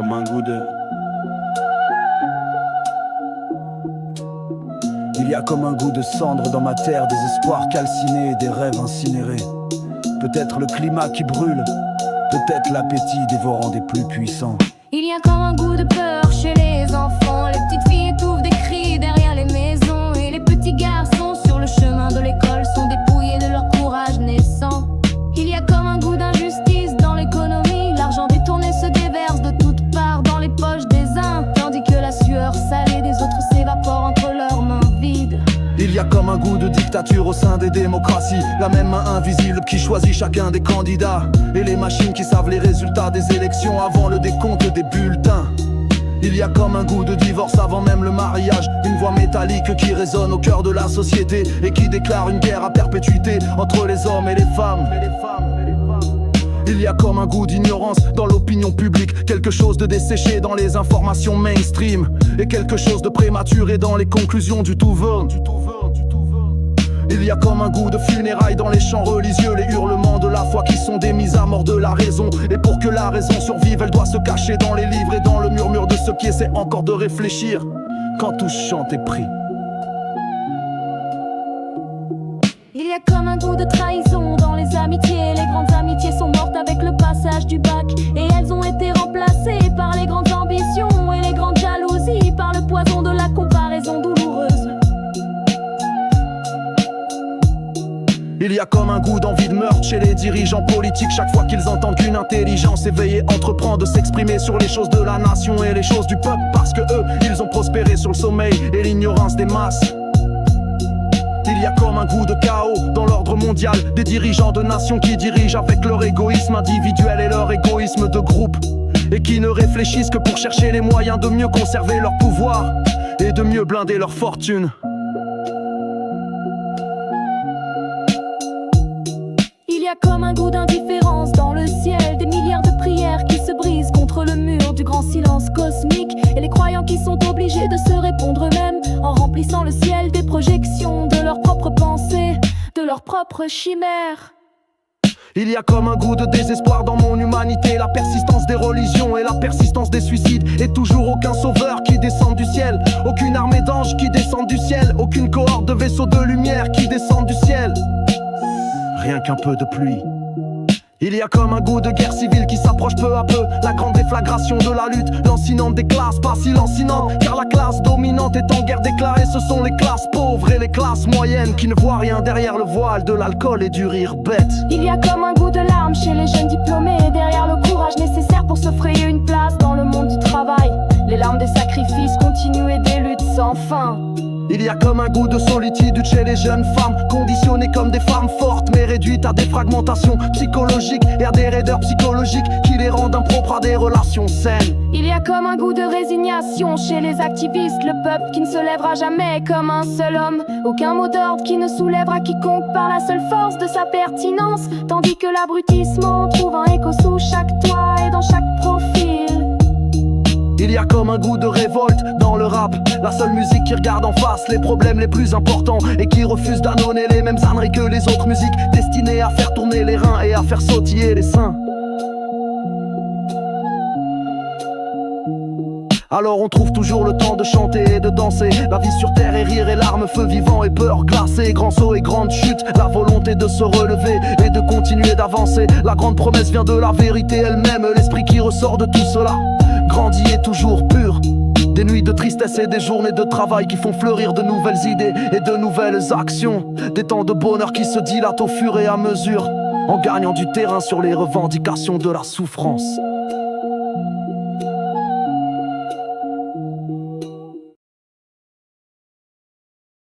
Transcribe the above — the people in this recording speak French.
comme un goût de... Il y a comme un goût de cendre dans ma terre, des espoirs calcinés et des rêves incinérés. Peut-être le climat qui brûle, peut-être l'appétit dévorant des plus puissants. Il y a comme un goût de peur chez les enfants. Les petites filles étouffent des cris derrière les maisons. Et les petits garçons sur le chemin de l'école sont dépouillés de leur courage naissant. Il y a comme un goût d'injustice dans l'économie. L'argent détourné se déverse de toutes parts dans les poches des uns, tandis que la sueur salée des autres s'évapore entre leurs mains vides. Il y a comme un goût de dictature au sein des démocraties. La même main invisible qui choisit chacun des candidats. Et les machines qui savent les résultats des élections avant le décompte des bulletins. Il y a comme un goût de divorce avant même le mariage. Une voix métallique qui résonne au cœur de la société et qui déclare une guerre à perpétuité entre les hommes et les femmes. Il y a comme un goût d'ignorance dans l'opinion publique. Quelque chose de desséché dans les informations mainstream. Et quelque chose de prématuré dans les conclusions du tout venant. Il y a comme un goût de funérailles dans les chants religieux. Les hurlements de la foi qui sont des mises à mort de la raison. Et pour que la raison survive, elle doit se cacher dans les livres et dans le murmure de ceux qui essaient encore de réfléchir quand tout chante et prie. Il y a comme un goût de trahison dans les amitiés. Les grandes amitiés sont mortes avec le passage du bac. Et elles ont été remplacées par les grandes ambitions et les grandes jalousies, par le poison de la comparaison douloureuse. Il y a comme un goût d'envie de meurtre chez les dirigeants politiques. Chaque fois qu'ils entendent qu'une intelligence éveillée entreprend de s'exprimer sur les choses de la nation et les choses du peuple, parce que eux, ils ont prospéré sur le sommeil et l'ignorance des masses. Il y a comme un goût de chaos dans l'ordre mondial. Des dirigeants de nations qui dirigent avec leur égoïsme individuel et leur égoïsme de groupe, et qui ne réfléchissent que pour chercher les moyens de mieux conserver leur pouvoir et de mieux blinder leur fortune. Il y a comme un goût d'indifférence dans le ciel. Des milliards de prières qui se brisent contre le mur du grand silence cosmique. Et les croyants qui sont obligés de se répondre eux-mêmes en remplissant le ciel des projections de leurs propres pensées, de leurs propres chimères. Il y a comme un goût de désespoir dans mon humanité. La persistance des religions et la persistance des suicides. Et toujours aucun sauveur qui descend du ciel. Aucune armée d'anges qui descend du ciel. Aucune cohorte de vaisseaux de lumière qui descendent du ciel. Rien qu'un peu de pluie. Il y a comme un goût de guerre civile qui s'approche peu à peu. La grande déflagration de la lutte, lancinante des classes, pas si lancinante, car la classe dominante est en guerre déclarée. Ce sont les classes pauvres et les classes moyennes qui ne voient rien derrière le voile de l'alcool et du rire bête. Il y a comme un goût de larmes chez les jeunes diplômés, derrière le courage nécessaire pour se frayer une place dans le monde du travail. Les larmes des sacrifices continus et des luttes sans fin. Il y a comme un goût de solitude chez les jeunes femmes, conditionnées comme des femmes fortes, mais réduites à des fragmentations psychologiques et à des raideurs psychologiques qui les rendent impropres à des relations saines. Il y a comme un goût de résignation chez les activistes, le peuple qui ne se lèvera jamais comme un seul homme. Aucun mot d'ordre qui ne soulèvera quiconque par la seule force de sa pertinence, tandis que l'abrutissement trouve un écho sous chaque toit et dans chaque profil. Il y a comme un goût de révolte dans le rap, la seule musique qui regarde en face les problèmes les plus importants et qui refuse d'annoncer les mêmes âneries que les autres musiques, destinées à faire tourner les reins et à faire sautiller les seins. Alors on trouve toujours le temps de chanter et de danser. La vie sur terre est rire et larmes, feu vivant et peur glacée. Grand saut et grande chute, la volonté de se relever et de continuer d'avancer. La grande promesse vient de la vérité elle-même, l'esprit qui ressort de tout cela grandi et toujours pur. Des nuits de tristesse et des journées de travail qui font fleurir de nouvelles idées et de nouvelles actions. Des temps de bonheur qui se dilatent au fur et à mesure, en gagnant du terrain sur les revendications de la souffrance.